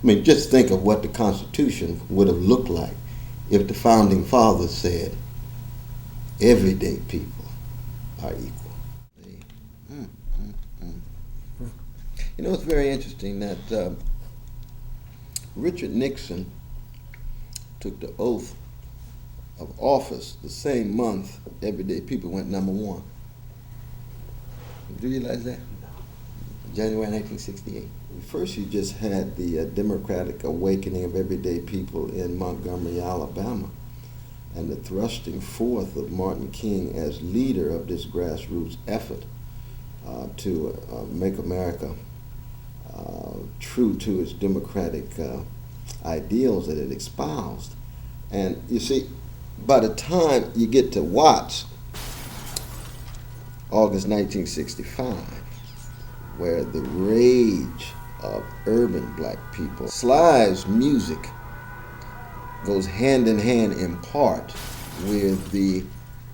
I mean, just think of what the Constitution would have looked like if the Founding Fathers said, everyday people are equal. You know, it's very interesting that Richard Nixon took the oath of office the same month everyday people went #1. Do you realize that? January 1968. First, you just had the democratic awakening of everyday people in Montgomery, Alabama, and the thrusting forth of Martin King as leader of this grassroots effort to make America true to its democratic ideals that it espoused. And you see, by the time you get to Watts, August 1965, where the rage of urban black people, Sly's music goes hand in hand in part with the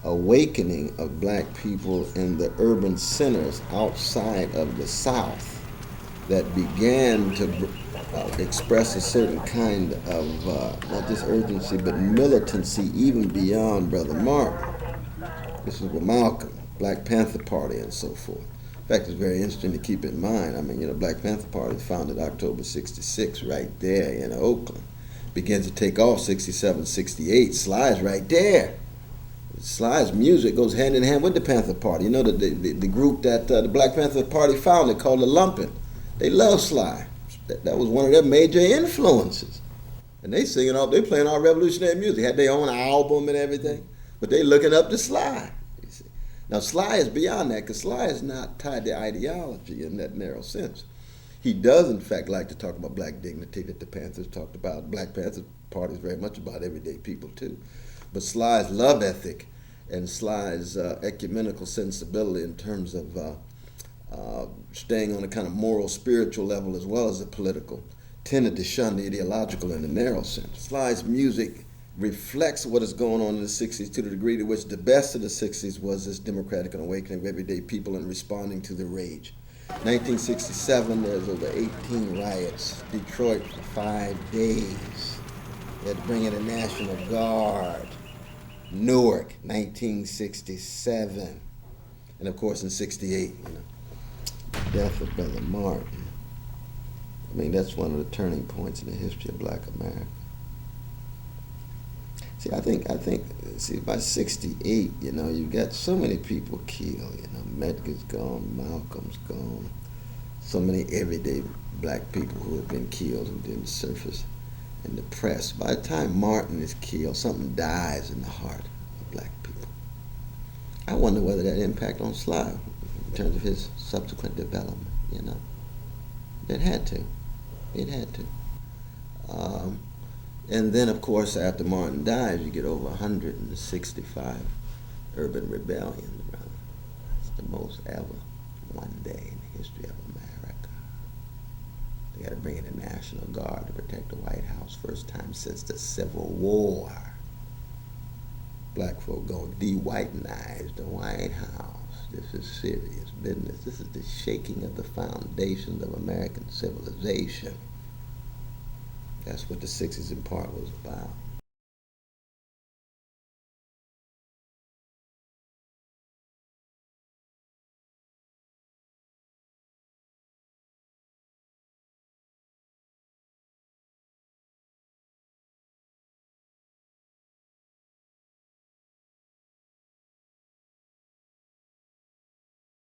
awakening of black people in the urban centers outside of the South that began to express a certain kind of not just urgency but militancy even beyond Brother Martin. This is with Malcom, Black Panther Party, and so forth. In fact, it's very interesting to keep in mind. I mean, you know, Black Panther Party was founded October '66 right there in Oakland. Begins to take off '67, '68. Sly's right there. Sly's music goes hand in hand with the Panther Party. You know, the group that the Black Panther Party founded called the Lumpin'. They love Sly. That was one of their major influences. And they singing off, they playing our revolutionary music. Had their own album and everything. But they looking up to Sly. You see. Now Sly is beyond that, because Sly is not tied to ideology in that narrow sense. He does, in fact, like to talk about black dignity that the Panthers talked about. Black Panther Party is very much about everyday people, too. But Sly's love ethic and Sly's ecumenical sensibility in terms of staying on a kind of moral, spiritual level as well as the political, tended to shun the ideological in the narrow sense. Sly's music reflects what is going on in the 60s to the degree to which the best of the 60s was this democratic awakening of everyday people and responding to the rage. 1967, there's over 18 riots. Detroit for 5 days. They had to bring in the National Guard. Newark, 1967. And of course in 68, you know, death of Brother Martin. I mean, that's one of the turning points in the history of black America. See, I think, by 68, you know, you've got so many people killed, you know, Medgar's gone, Malcolm's gone, so many everyday black people who have been killed who didn't surface in the press. By the time Martin is killed, something dies in the heart of black people. I wonder whether that impact on Sly in terms of his subsequent development, you know. It had to. It had to. And then, of course, after Martin dies, you get over 165 urban rebellions. It's the most ever one day in the history of America. They got to bring in the National Guard to protect the White House. First time since the Civil War. Black folk gonna de-whitenize the White House. This is serious business. This is the shaking of the foundations of American civilization. That's what the 60s in part was about.